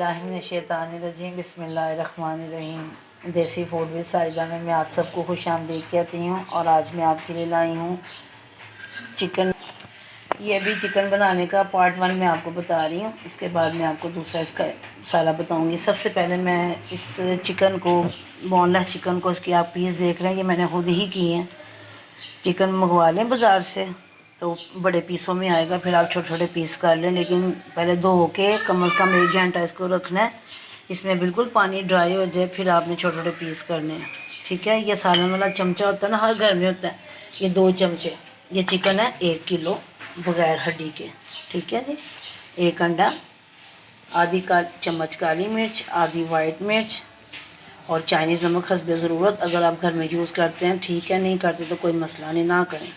औज़ुबिल्लाहिमिनश्शैतानिर्रजीम बिस्मिल्लाहिर्रहमानिर्रहीम। देसी food with Saida में मैं आप सबको खुशामदीद कहती हूँ। और आज मैं आपके लिए लाई हूँ चिकन। ये भी चिकन बनाने का पार्ट 1 मैं आपको बता रही हूँ। इसके बाद मैं आपको दूसरा इसका सारा बताऊँगी। सबसे पहले मैं इस चिकन को, बोनलेस चिकन को, इसके आप पीस देख रहे हैं, ये मैंने खुद ही किए हैं। चिकन मंगवा लें बाज़ार से तो बड़े पीसों में आएगा, फिर आप छोटे छोटे पीस कर लें। लेकिन पहले धो के कम से कम 1 घंटा इसको रखना है, इसमें बिल्कुल पानी ड्राई हो जाए, फिर आपने छोटे छोटे पीस करने हैं। ठीक है। ये सालन वाला चमचा होता है ना, हर घर में होता है, ये 2 चमचे। ये चिकन है 1 किलो बगैर हड्डी के। ठीक है जी। 1 अंडा, आधी चम्मच काली मिर्च, आधी वाइट मिर्च और चाइनीज़ नमक हस्बे ज़रूरत। अगर आप घर में यूज़ करते हैं ठीक है, नहीं करते तो कोई मसला नहीं, ना करें।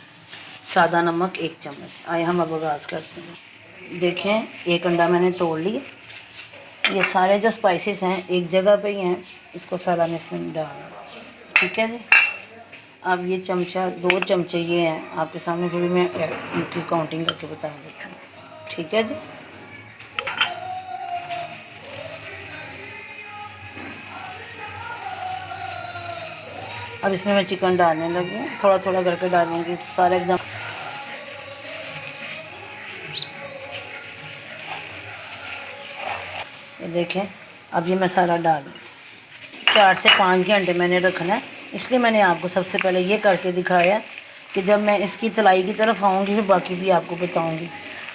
सादा नमक 1 चम्मच। आए हम अब आगाज़ करते हैं। देखें 1 अंडा मैंने तोड़ लिया। ये सारे जो स्पाइसेस हैं एक जगह पे ही हैं, इसको सारा मैं इसमें डालना। ठीक है जी। अब ये चमचा 2 चमचे ये हैं आपके सामने, फिर भी मैं इनकी काउंटिंग करके बता देती हूँ। ठीक है जी। अब इसमें मैं चिकन डालने लगी हूँ, थोड़ा थोड़ा करके डालूँगी, सारे एकदम। ये देखें, अब ये मैं सारा डालूँ। 4 से 5 घंटे मैंने रखना है, इसलिए मैंने आपको सबसे पहले ये करके दिखाया कि जब मैं इसकी तलाई की तरफ आऊँगी फिर बाकी भी आपको बताऊँगी।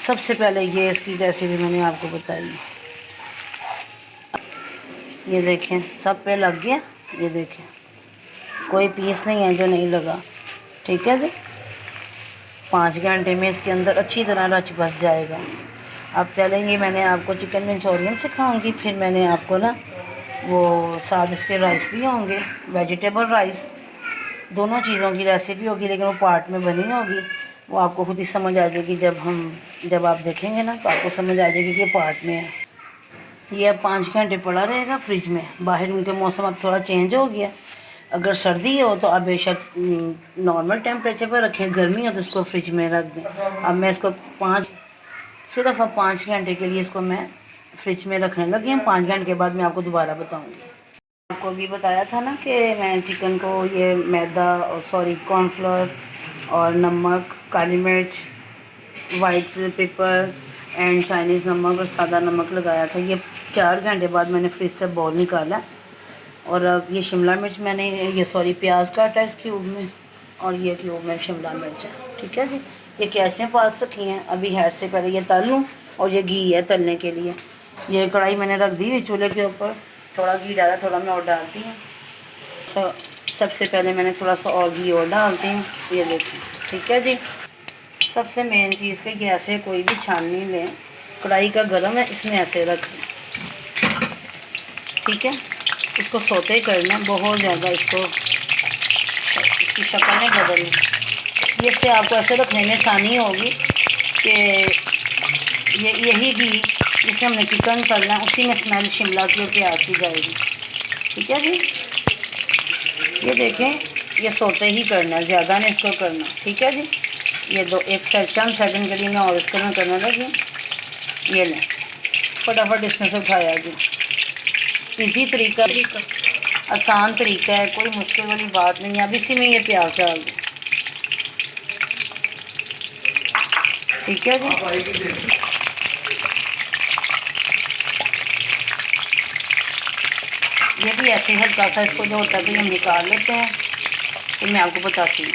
सबसे पहले ये इसकी रेसिपी मैंने आपको बताई। ये देखें सब पे लग गया। ये देखें कोई पीस नहीं है जो नहीं लगा। ठीक है जी। 5 घंटे में इसके अंदर अच्छी तरह रच बस जाएगा। अब चलेंगे, मैंने आपको चिकन मंचूरियन सिखाऊंगी, फिर मैंने आपको ना वो साथ इसके राइस भी होंगे, वेजिटेबल राइस, दोनों चीज़ों की रेसिपी होगी, लेकिन वो पार्ट में बनी होगी। वो आपको खुद ही समझ आ जाएगी, जब आप देखेंगे ना तो आपको समझ आ जाएगी कि ये पार्ट में है। ये अब 5 घंटे पड़ा रहेगा फ्रिज में। बाहर उनके मौसम अब थोड़ा चेंज हो गया। अगर सर्दी हो तो आप बेशक नॉर्मल टेम्परेचर पर रखें, गर्मी हो तो इसको फ्रिज में रख दें। अब मैं इसको सिर्फ अब 5 घंटे के लिए इसको मैं फ्रिज में रखने लगी हूँ। 5 घंटे के बाद मैं आपको दोबारा बताऊँगी। आपको भी बताया था ना कि मैं चिकन को ये मैदा और कॉर्नफ्लोर और नमक, काली मिर्च, वाइट पेपर एंड चाइनीज़ नमक और सादा नमक लगाया था। ये 4 घंटे बाद मैंने फ्रिज से बॉल निकाला। और अब ये शिमला मिर्च मैंने प्याज काटा इस क्यूब में, और ये क्यूब में शिमला मिर्च है। ठीक है जी। ये गैस में पास रखी हैं। अभी हैड से पहले ये तल लूँ, और ये घी है तलने के लिए। ये कढ़ाई मैंने रख दी हुई चूल्हे के ऊपर, थोड़ा घी डाला, थोड़ा मैं और डालती हूँ। सबसे पहले मैंने थोड़ा सा और घी और डालती हूँ। ये देखिए। ठीक है जी। सबसे मेन चीज़ कि गैस से कोई भी छाननी लें, कढ़ाई का गरम है, इसमें ऐसे रख दें। ठीक है। इसको सोते करना बहुत ज़्यादा, इसकी शक्ल नहीं बदलनी। ये इससे आपको ऐसे रखने में आसानी होगी कि यही घी जिसे हमने चिकन करना, उसी में स्मेल शिमला की और प्याज की जाएगी। ठीक है जी। ये देखें, ये सोते ही करना, ज़्यादा नहीं इसको करना। ठीक है जी। ये चंद सेकंड के लिए मैं और इसको करने लगी। ये लें, फटाफट इसमें से उठाया जी। इजी तरीका, आसान तरीका है, कोई मुश्किल वाली बात नहीं है। अब इसी में ये प्याज डाल दें। ठीक है जी। ये भी ऐसे हल्का सा इसको जो होता है तो हम निकाल लेते हैं। तो मैं आपको बताती हूँ।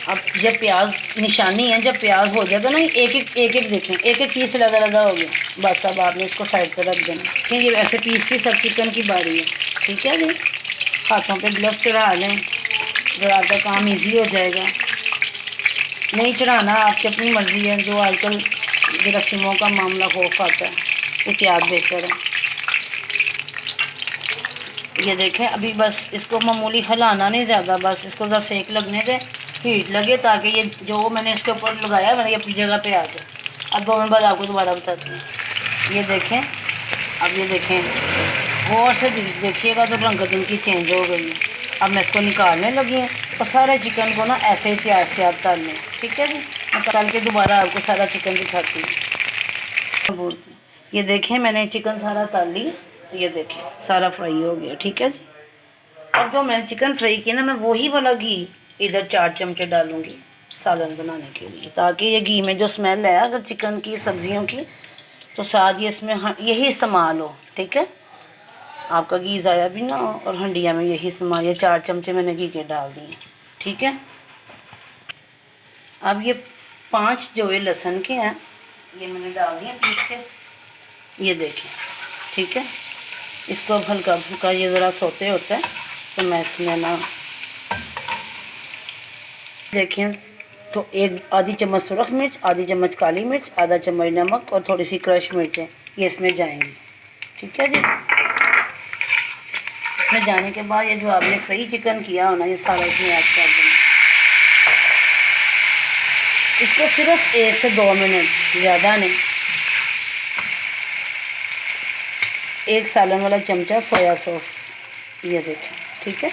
अब जब प्याज निशानी है, जब प्याज हो जाएगा ना, एक एक देखें, एक पीस लगा हो गया, बस अब आपने इसको साइड पर रख देना। ठीक है। ये ऐसे पीस सब चिकन की बारी है। ठीक है जी। हाथों पे ग्लव चढ़ा लें, जरा आपका काम इजी हो जाएगा। नहीं चढ़ाना आपकी अपनी मर्ज़ी है, जो आजकल जरासीमों का मामला खौफ आता है, एहतियात बेहतर है। ये देखें, अभी बस इसको मामूली हिलाना नहीं ज़्यादा, बस इसको ज़रा सेक लगने दें, हीट लगे, ताकि ये जो मैंने इसके ऊपर लगाया मैंने अपनी जगह पे आ जाए। अब 2 मिनट बाद आपको दोबारा बताती हूँ। ये देखें, अब ये देखें, गौर से देखिएगा तो रंगत इनकी चेंज हो गई है। अब मैं इसको निकालने लगी हूँ, और सारे चिकन को ना ऐसे ही प्याज से आप तल लें। ठीक है जी। मैं तल के दोबारा आपको सारा चिकन दिखाती हूँ। ये देखें मैंने चिकन सारा तल लिया, ये देखें सारा फ्राई हो गया। ठीक है जी। अब जो मैंने चिकन फ्राई किया ना, मैं वही वाला घी इधर 4 चमचे डालूँगी सालन बनाने के लिए, ताकि ये घी में जो स्मेल है अगर चिकन की सब्जियों की, तो साथ ये इसमें यही इस्तेमाल हो। ठीक है, आपका घी ज़ाया भी ना हो और हंडिया में यही इस्तेमाल। ये 4 चमचे मैंने घी के डाल दिए। ठीक है, अब ये 5 जो ये लहसुन के हैं ये मैंने डाल दिए पीस के, ये देखें। ठीक है, इसको अब हल्का फुल्का ये ज़रा सोते होता है, तो मैं इसमें ना देखें तो एक आधी चम्मच सुरख मिर्च, आधी चम्मच काली मिर्च, आधा चम्मच नमक और थोड़ी सी क्रश मिर्चें ये इसमें जाएंगी। ठीक है जी। इसमें जाने के बाद ये जो आपने फ्राई चिकन किया हो ना, ये सारा इसमें ऐड कर देना। इसको सिर्फ 1 से 2 मिनट, ज़्यादा नहीं। 1 सालन वाला चमचा सोया सॉस, ये देखें। ठीक है,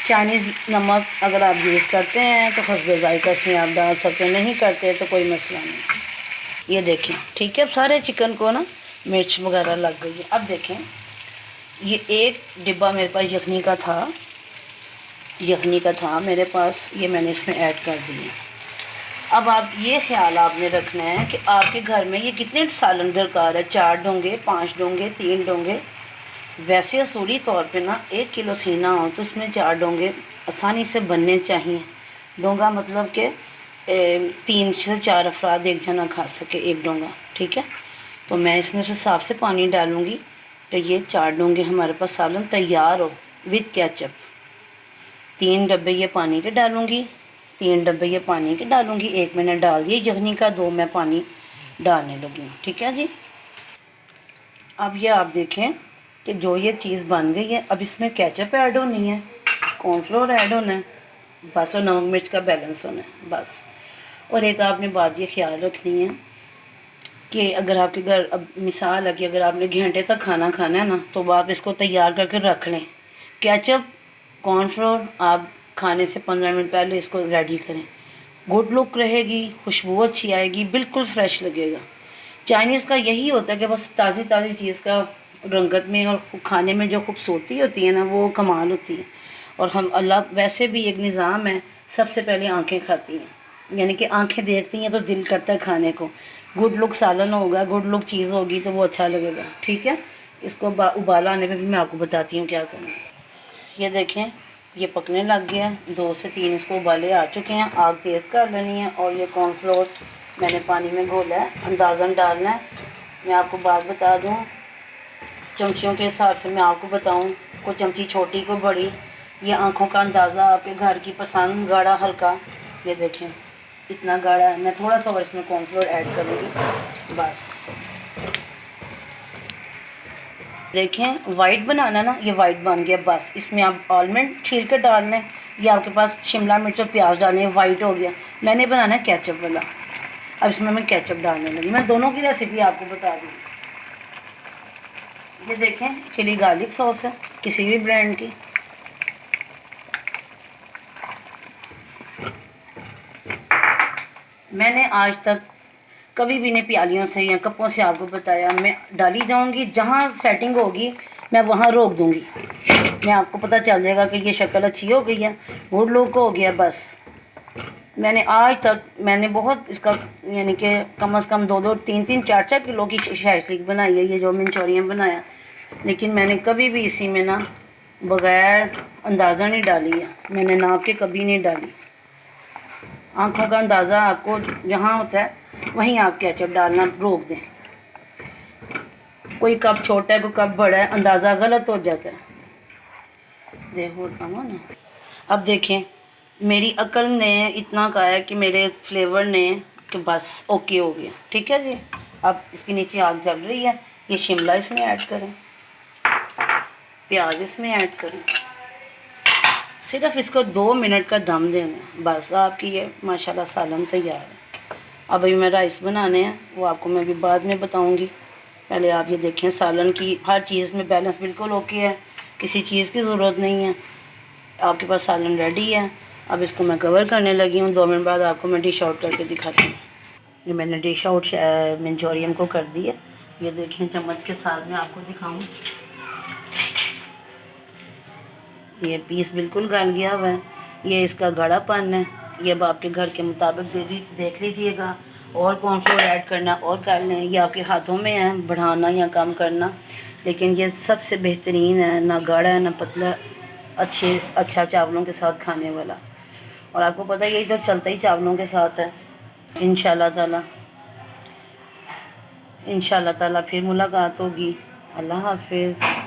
चाइनीज़ नमक अगर आप यूज़ करते हैं तो हस्बे ज़ायक़ा इसमें आप डाल सकते हैं, नहीं करते तो कोई मसला नहीं। ये देखें। ठीक है, सारे चिकन को ना मिर्च वगैरह लग गई है। अब देखें ये एक डिब्बा मेरे पास यखनी का था मेरे पास, ये मैंने इसमें ऐड कर दिया। अब आप ये ख्याल आपने रखना है कि आपके घर में ये कितने सालन दरकार है, 4 डोंगे, 5 डोंगे, 3 डोंगे। वैसे असूली तौर पे ना 1 किलो सीना हो तो इसमें 4 डोंगे आसानी से बनने चाहिए। डोंगा मतलब कि 3 से 4 अफराद एक जना खा सके एक डोंगा। ठीक है, तो मैं इसमें से साफ से पानी डालूँगी, तो ये 4 डोंगे हमारे पास सालन तैयार हो विद केचप। 3 डब्बे ये पानी के डालूँगी, 3 डब्बे ये पानी के डालूँगी। 1 मैंने डाल दिए यखनी का, 2 मैं पानी डालने लगी हूँ। ठीक है जी। अब ये आप देखें कि जो ये चीज़ बन गई है, अब इसमें केचप ऐड होनी है, कॉर्नफ्लोर ऐड होना है बस, और नमक मिर्च का बैलेंस होना है बस। और एक आपने बात ये ख्याल रखनी है कि अगर आपके घर, अब मिसाल है कि अगर आपने घंटे तक खाना खाना है ना, तो आप इसको तैयार करके रख लें। केचप कॉर्नफ्लोर आप खाने से 15 मिनट पहले इसको रेडी करें। गुड लुक रहेगी, खुशबू अच्छी आएगी, बिल्कुल फ्रेश लगेगा। चाइनीज़ का यही होता है कि बस ताज़ी ताज़ी चीज़ का रंगत में और खाने में जो खूबसूरती होती है ना, वो कमाल होती है। और हम अल्लाह वैसे भी एक निज़ाम है, सबसे पहले आंखें खाती हैं, यानी कि आंखें देखती हैं तो दिल करता है खाने को। गुड लुक सालन होगा, गुड लुक चीज़ होगी तो वो अच्छा लगेगा। ठीक है, इसको उबाला आने पे भी मैं आपको बताती हूँ क्या करना। ये देखें ये पकने लग गया, 2 से 3 इसको उबाले आ चुके हैं। आग तेज़ कर लेनी है। और ये कॉर्नफ्लोर मैंने पानी में घोला है, अंदाज़न डालना है। मैं आपको बात बता दूँ, चमचियों के हिसाब से मैं आपको बताऊँ, कोई चमची छोटी कोई बड़ी, ये आँखों का अंदाज़ा, आपके घर की पसंद, गाढ़ा हल्का। ये देखें इतना गाढ़ा है। मैं थोड़ा सा और इसमें कॉर्नफ्लोर ऐड करूँगी बस। देखें वाइट बनाना ना, ये वाइट बन गया बस। इसमें आप आलमंड छील कर डालना है, या आपके पास शिमला मिर्च और प्याज डालने हैं, वाइट हो गया। मैंने बनाना है केचप वाला। अब इसमें मैं केचप डालने लगी। मैं दोनों की रेसिपी आपको बता दूँ। ये देखें चिली गार्लिक सॉस है किसी भी ब्रांड की। मैंने आज तक कभी भी नहीं प्यालियों से या कपों से आपको बताया, मैं डाली जाऊंगी, जहाँ सेटिंग होगी मैं वहाँ रोक दूंगी। मैं आपको पता चल जाएगा कि ये शक्ल अच्छी हो गई है, गुड लुक हो गया बस। मैंने आज तक बहुत इसका यानी कि कम से कम 2-2, 3-3, 4-4 किलो की शैशलिक बनाई है, ये जो मंचूरियन बनाया। लेकिन मैंने कभी भी इसी में ना बग़ैर अंदाज़ा नहीं डाली है, मैंने नाप के कभी नहीं डाली। आँखों का अंदाज़ा आपको जहाँ होता है वहीं आप केचप डालना रोक दें। कोई कप छोटा है कोई कप बड़ा है, अंदाज़ा गलत हो जाता है। देखो ना, अब देखें मेरी अकल ने इतना कहा है कि मेरे फ्लेवर ने कि बस ओके हो गया। ठीक है जी। अब इसके नीचे आग जल रही है, ये शिमला इसमें ऐड करें, प्याज इसमें ऐड करें, सिर्फ इसको 2 मिनट का दम देना है बस। आपकी ये माशाल्लाह सालन तैयार है। अब अभी मैं राइस बनाने हैं, वो आपको मैं अभी बाद में बताऊंगी। पहले आप ये देखें सालन की हर चीज़ में बैलेंस बिल्कुल ओके है, किसी चीज़ की ज़रूरत नहीं है। आपके पास सालन रेडी है। अब इसको मैं कवर करने लगी हूँ। 2 मिनट बाद आपको मैं डिश आउट करके दिखाती हूँ। ये मैंने डिश आउट मंचूरियन को कर दिया। ये देखें, चम्मच के साथ में आपको दिखाऊँ, ये पीस बिल्कुल गल गया हुआ है। ये इसका गाढ़ापन है। ये अब आपके घर के मुताबिक देख लीजिएगा। और कॉर्नफ्लोर ऐड करना और कर लें, ये आपके हाथों में है बढ़ाना या कम करना। लेकिन ये सबसे बेहतरीन है, ना गाढ़ा है ना पतला, अच्छा चावलों के साथ खाने वाला। और आपको पता है यही तो चलता ही चावलों के साथ है। इंशाल्लाह ताला फिर मुलाकात होगी। अल्लाह हाफिज़।